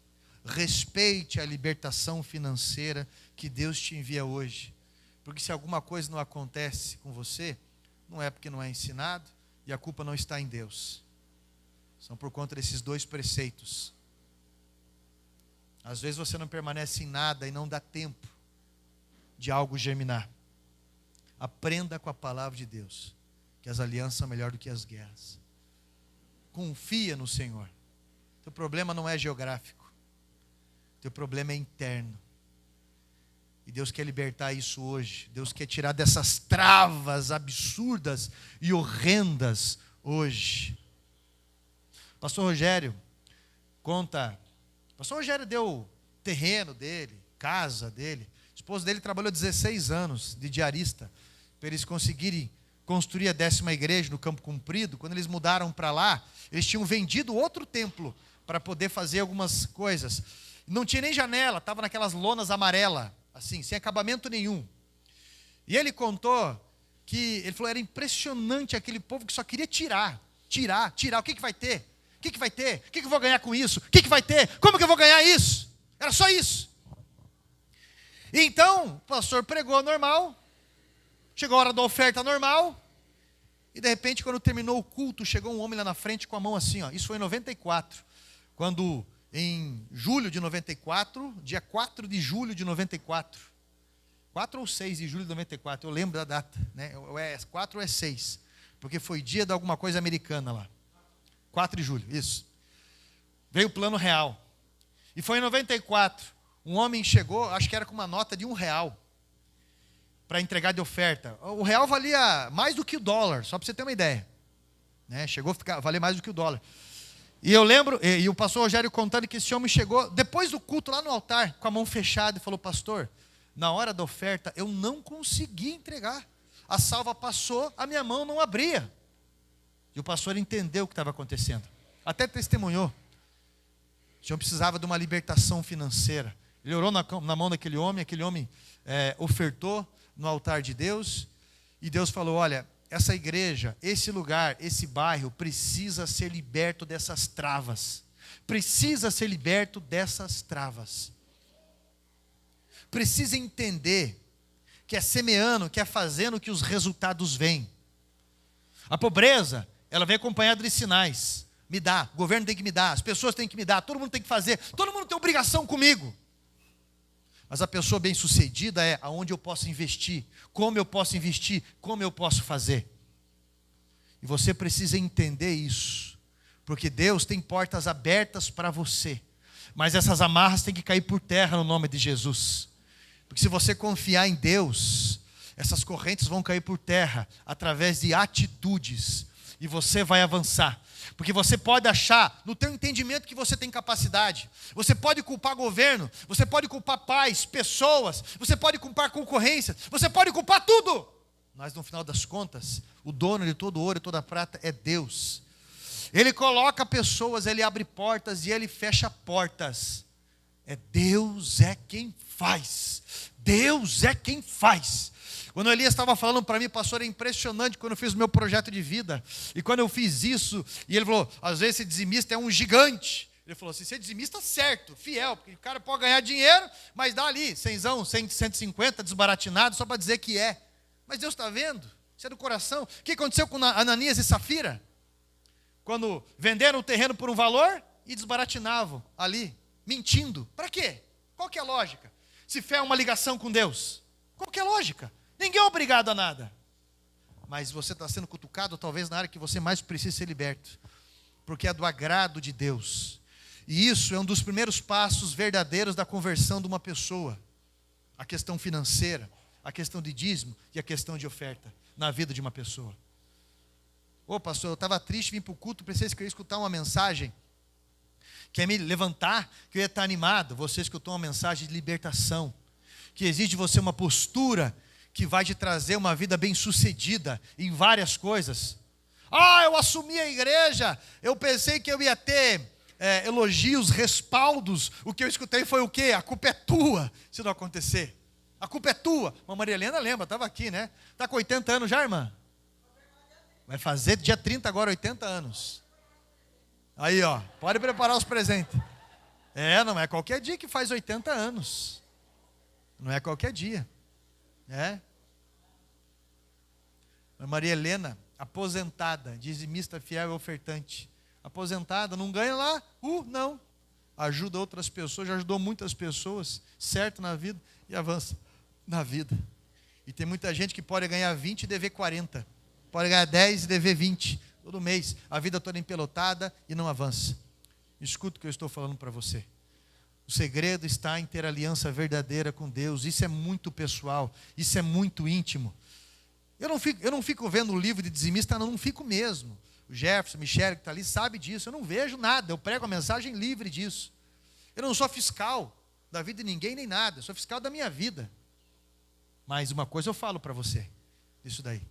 S1: Respeite a libertação financeira que Deus te envia hoje. Porque se alguma coisa não acontece com você, não é porque não é ensinado, e a culpa não está em Deus. São por conta desses dois preceitos. Às vezes você não permanece em nada e não dá tempo de algo germinar. Aprenda com a palavra de Deus, que as alianças são melhor do que as guerras. Confia no Senhor. Teu problema não é geográfico. Teu problema é interno. E Deus quer libertar isso hoje. Deus quer tirar dessas travas absurdas e horrendas hoje. Pastor Rogério conta. Pastor Rogério deu terreno dele, casa dele. A esposa dele trabalhou 16 anos de diarista para eles conseguirem construir a 10ª igreja no Campo Comprido. Quando eles mudaram para lá, eles tinham vendido outro templo para poder fazer algumas coisas. Não tinha nem janela, estava naquelas lonas amarelas, assim, sem acabamento nenhum. E ele contou que, ele falou, era impressionante aquele povo que só queria tirar. O que vai ter? O que vai ter? O que eu vou ganhar com isso? O que vai ter? Como que eu vou ganhar isso? Era só isso. Então, o pastor pregou normal, chegou a hora da oferta normal, e de repente, quando terminou o culto, chegou um homem lá na frente com a mão assim, ó. Isso foi em 94, quando em julho de 94, dia 4 de julho de 94, 4 ou 6 de julho de 94, eu lembro da data, né? Ou é 4 ou é 6, porque foi dia de alguma coisa americana lá. 4 de julho, isso. Veio o plano real. E foi em 94, um homem chegou, acho que era com uma nota de R$1, para entregar de oferta. O real valia mais do que o dólar, só para você ter uma ideia. Né? Chegou a valer mais do que o dólar. E eu lembro, e o pastor Rogério contando que esse homem chegou, depois do culto lá no altar, com a mão fechada, e falou: pastor, na hora da oferta, eu não consegui entregar. A salva passou, a minha mão não abria. E o pastor entendeu o que estava acontecendo. Até testemunhou. O senhor precisava de uma libertação financeira. Ele orou na mão daquele homem, aquele homem ofertou no altar de Deus, e Deus falou: olha, essa igreja, esse lugar, esse bairro precisa ser liberto dessas travas. Precisa ser liberto dessas travas. Precisa entender que é semeando, que é fazendo que os resultados vêm. A pobreza, ela vem acompanhada de sinais. Me dá, o governo tem que me dar, as pessoas têm que me dar, todo mundo tem que fazer, todo mundo tem obrigação comigo. Mas a pessoa bem-sucedida é aonde eu posso investir, como eu posso investir, como eu posso fazer. E você precisa entender isso, porque Deus tem portas abertas para você, mas essas amarras têm que cair por terra no nome de Jesus. Porque se você confiar em Deus, essas correntes vão cair por terra através de atitudes, e você vai avançar. Porque você pode achar, no teu entendimento, que você tem capacidade. Você pode culpar governo, você pode culpar pais, pessoas, você pode culpar concorrência, você pode culpar tudo. Mas no final das contas, o dono de todo ouro e toda prata é Deus. Ele coloca pessoas, Ele abre portas e Ele fecha portas. Deus é quem faz. Deus é quem faz. Quando o Elias estava falando para mim, pastor, é impressionante quando eu fiz o meu projeto de vida. E quando eu fiz isso, e ele falou, às vezes esse dizimista é um gigante. Ele falou assim, ser dizimista certo, fiel, porque o cara pode ganhar dinheiro, mas dá ali, 100, 150, desbaratinado, só para dizer que é. Mas Deus está vendo, isso é do coração. O que aconteceu com Ananias e Safira? Quando venderam o terreno por um valor e desbaratinavam ali, mentindo. Para quê? Qual que é a lógica? Se fé é uma ligação com Deus, qual que é a lógica? Ninguém é obrigado a nada. Mas você está sendo cutucado talvez na área que você mais precisa ser liberto. Porque é do agrado de Deus. E isso é um dos primeiros passos verdadeiros da conversão de uma pessoa. A questão financeira, a questão de dízimo e a questão de oferta na vida de uma pessoa. Ô pastor, eu estava triste, vim para o culto, precisei escutar uma mensagem. Quer me levantar, que eu ia estar animado. Você escutou uma mensagem de libertação. Que exige de você uma postura que vai te trazer uma vida bem-sucedida em várias coisas. Eu assumi a igreja, eu pensei que eu ia ter elogios, respaldos. O que eu escutei foi o quê? A culpa é tua, se não acontecer. A culpa é tua. A Maria Helena lembra, estava aqui, né? Está com 80 anos já, irmã? Vai fazer dia 30 agora, 80 anos. Aí, pode preparar os presentes. Não é qualquer dia que faz 80 anos. Não é qualquer dia. Maria Helena, aposentada, dizimista fiel e ofertante. Aposentada, não ganha lá? Não. Ajuda outras pessoas, já ajudou muitas pessoas, certo na vida, e avança na vida. E tem muita gente que pode ganhar 20 e dever 40. Pode ganhar 10 e dever 20 todo mês. A vida toda empelotada e não avança. Escuta o que eu estou falando para você. O segredo está em ter aliança verdadeira com Deus. Isso é muito pessoal, isso é muito íntimo. Eu não fico vendo o livro de dizimista, não fico mesmo. O Jefferson, Michele, que está ali, sabe disso. Eu não vejo nada, eu prego a mensagem livre disso. Eu não sou fiscal da vida de ninguém nem nada, eu sou fiscal da minha vida. Mas uma coisa eu falo para você, isso daí.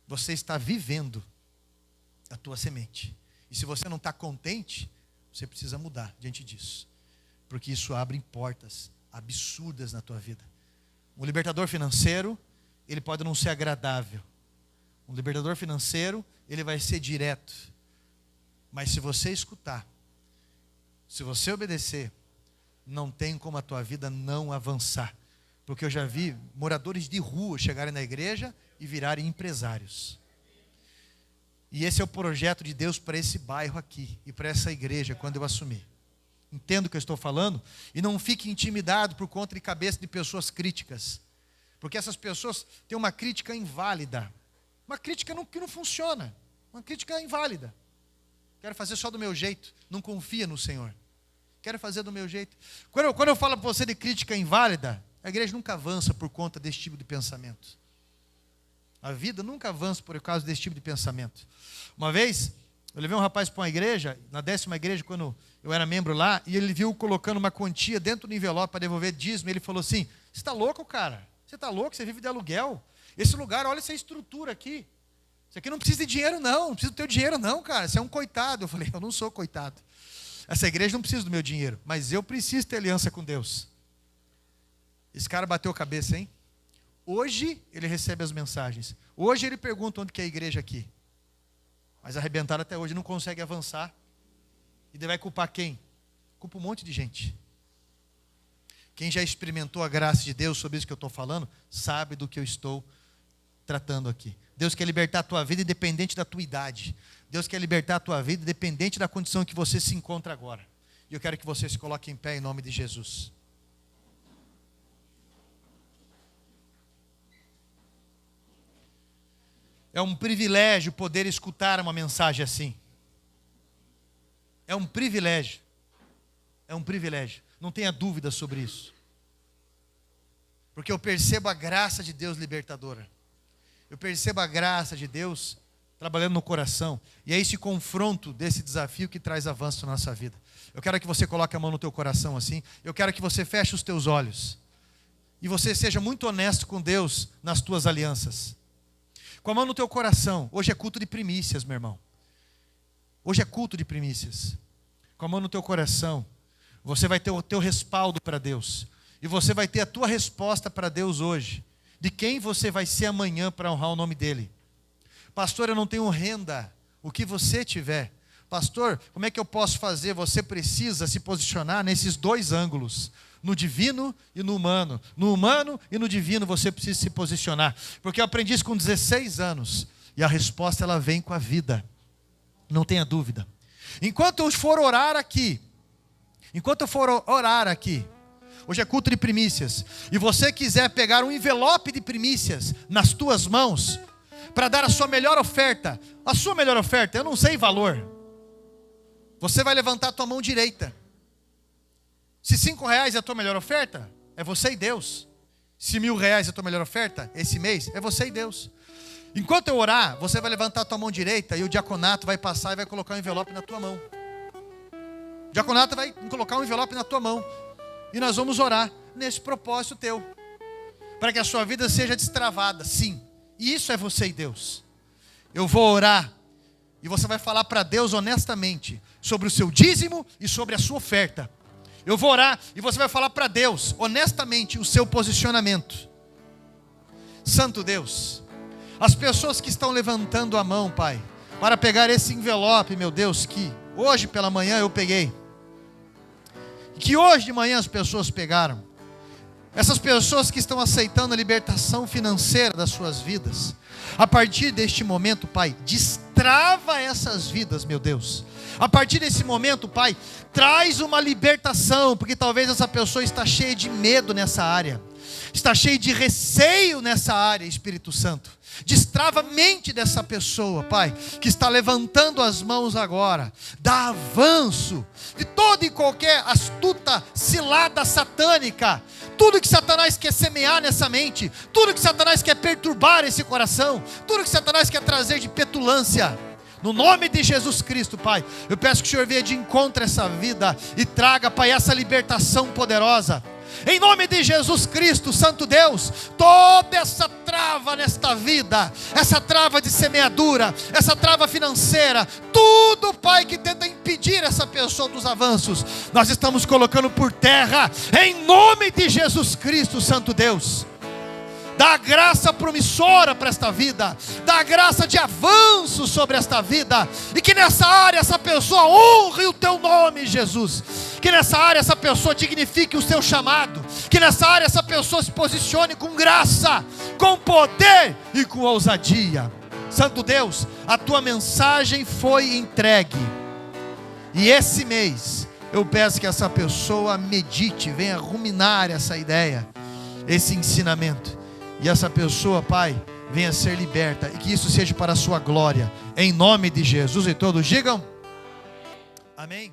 S1: Você está vivendo a tua semente. E se você não está contente, você precisa mudar diante disso. Porque isso abre portas absurdas na tua vida. Um libertador financeiro, ele pode não ser agradável. Um libertador financeiro, ele vai ser direto. Mas se você escutar, se você obedecer, não tem como a tua vida não avançar. Porque eu já vi moradores de rua chegarem na igreja e virarem empresários. E esse é o projeto de Deus para esse bairro aqui e para essa igreja quando eu assumir. Entendo o que eu estou falando? E não fique intimidado por conta de cabeça de pessoas críticas. Porque essas pessoas têm uma crítica inválida. Uma crítica que não funciona. Uma crítica inválida. Quero fazer só do meu jeito. Não confia no Senhor. Quero fazer do meu jeito. Quando eu falo para você de crítica inválida, a igreja nunca avança por conta desse tipo de pensamento. A vida nunca avança por causa desse tipo de pensamento. Uma vez, eu levei um rapaz para uma igreja, na 10ª igreja, quando eu era membro lá, e ele viu colocando uma quantia dentro do envelope para devolver dízimo. Ele falou assim, você está louco, cara? Você está louco? Você vive de aluguel? Esse lugar, olha essa estrutura aqui. Isso aqui não precisa de dinheiro não precisa do teu dinheiro não, cara. Você é um coitado. Eu falei, eu não sou coitado. Essa igreja não precisa do meu dinheiro, mas eu preciso ter aliança com Deus. Esse cara bateu a cabeça, hein? Hoje ele recebe as mensagens. Hoje ele pergunta onde que é a igreja aqui. Mas arrebentado até hoje, não consegue avançar. E daí vai culpar quem? Culpa um monte de gente. Quem já experimentou a graça de Deus sobre isso que eu estou falando, sabe do que eu estou tratando aqui. Deus quer libertar a tua vida independente da tua idade. Deus quer libertar a tua vida independente da condição em que você se encontra agora. E eu quero que você se coloque em pé em nome de Jesus. É um privilégio poder escutar uma mensagem assim. É um privilégio. É um privilégio. Não tenha dúvida sobre isso. Porque eu percebo a graça de Deus libertadora. Eu percebo a graça de Deus trabalhando no coração. E é esse confronto desse desafio que traz avanço na nossa vida. Eu quero que você coloque a mão no teu coração assim. Eu quero que você feche os teus olhos. E você seja muito honesto com Deus nas tuas alianças. Com a mão no teu coração. Hoje é culto de primícias, meu irmão. Hoje é culto de primícias. Com a mão no teu coração. Você vai ter o teu respaldo para Deus. E você vai ter a tua resposta para Deus hoje. De quem você vai ser amanhã para honrar o nome dEle. Pastor, eu não tenho renda. O que você tiver. Pastor, como é que eu posso fazer? Você precisa se posicionar nesses dois ângulos. No divino e no humano. No humano e no divino você precisa se posicionar. Porque eu aprendi isso com 16 anos. E a resposta ela vem com a vida. Não tenha dúvida. Enquanto eu for orar aqui. Hoje é culto de primícias. E você quiser pegar um envelope de primícias nas tuas mãos. Para dar a sua melhor oferta. A sua melhor oferta, eu não sei valor. Você vai levantar a tua mão direita. Se R$5 é a tua melhor oferta, é você e Deus. Se R$1.000 é a tua melhor oferta, esse mês, é você e Deus. Enquanto eu orar, você vai levantar a tua mão direita e o diaconato vai passar e vai colocar um envelope na tua mão. O diaconato vai colocar um envelope na tua mão. E nós vamos orar nesse propósito teu. Para que a sua vida seja destravada, sim. E isso é você e Deus. Eu vou orar. E você vai falar para Deus honestamente sobre o seu dízimo e sobre a sua oferta. Eu vou orar e você vai falar para Deus honestamente o seu posicionamento. Santo Deus, as pessoas que estão levantando a mão, Pai, para pegar esse envelope, meu Deus, que hoje pela manhã eu peguei, que hoje de manhã as pessoas pegaram, essas pessoas que estão aceitando a libertação financeira das suas vidas, a partir deste momento, Pai, destrava essas vidas, meu Deus. A partir desse momento, Pai, traz uma libertação, porque talvez essa pessoa está cheia de medo nessa área, está cheia de receio nessa área, Espírito Santo. Destrava a mente dessa pessoa, Pai, que está levantando as mãos agora. Dá avanço de toda e qualquer astuta cilada satânica. Tudo que Satanás quer semear nessa mente, tudo que Satanás quer perturbar esse coração, tudo que Satanás quer trazer de petulância. No nome de Jesus Cristo, Pai, eu peço que o Senhor venha de encontro a essa vida e traga, Pai, essa libertação poderosa. Em nome de Jesus Cristo, Santo Deus, toda essa trava nesta vida, essa trava de semeadura, essa trava financeira, tudo, Pai, que tenta impedir essa pessoa dos avanços, nós estamos colocando por terra, em nome de Jesus Cristo, Santo Deus. Dá graça promissora para esta vida, dá graça de avanço sobre esta vida, e que nessa área essa pessoa honre o teu nome, Jesus. Que nessa área essa pessoa dignifique o seu chamado, que nessa área essa pessoa se posicione com graça, com poder e com ousadia. Santo Deus, a tua mensagem foi entregue, e esse mês eu peço que essa pessoa medite, venha ruminar essa ideia, esse ensinamento. E essa pessoa, Pai, venha ser liberta. E que isso seja para a sua glória. Em nome de Jesus. E todos digam amém.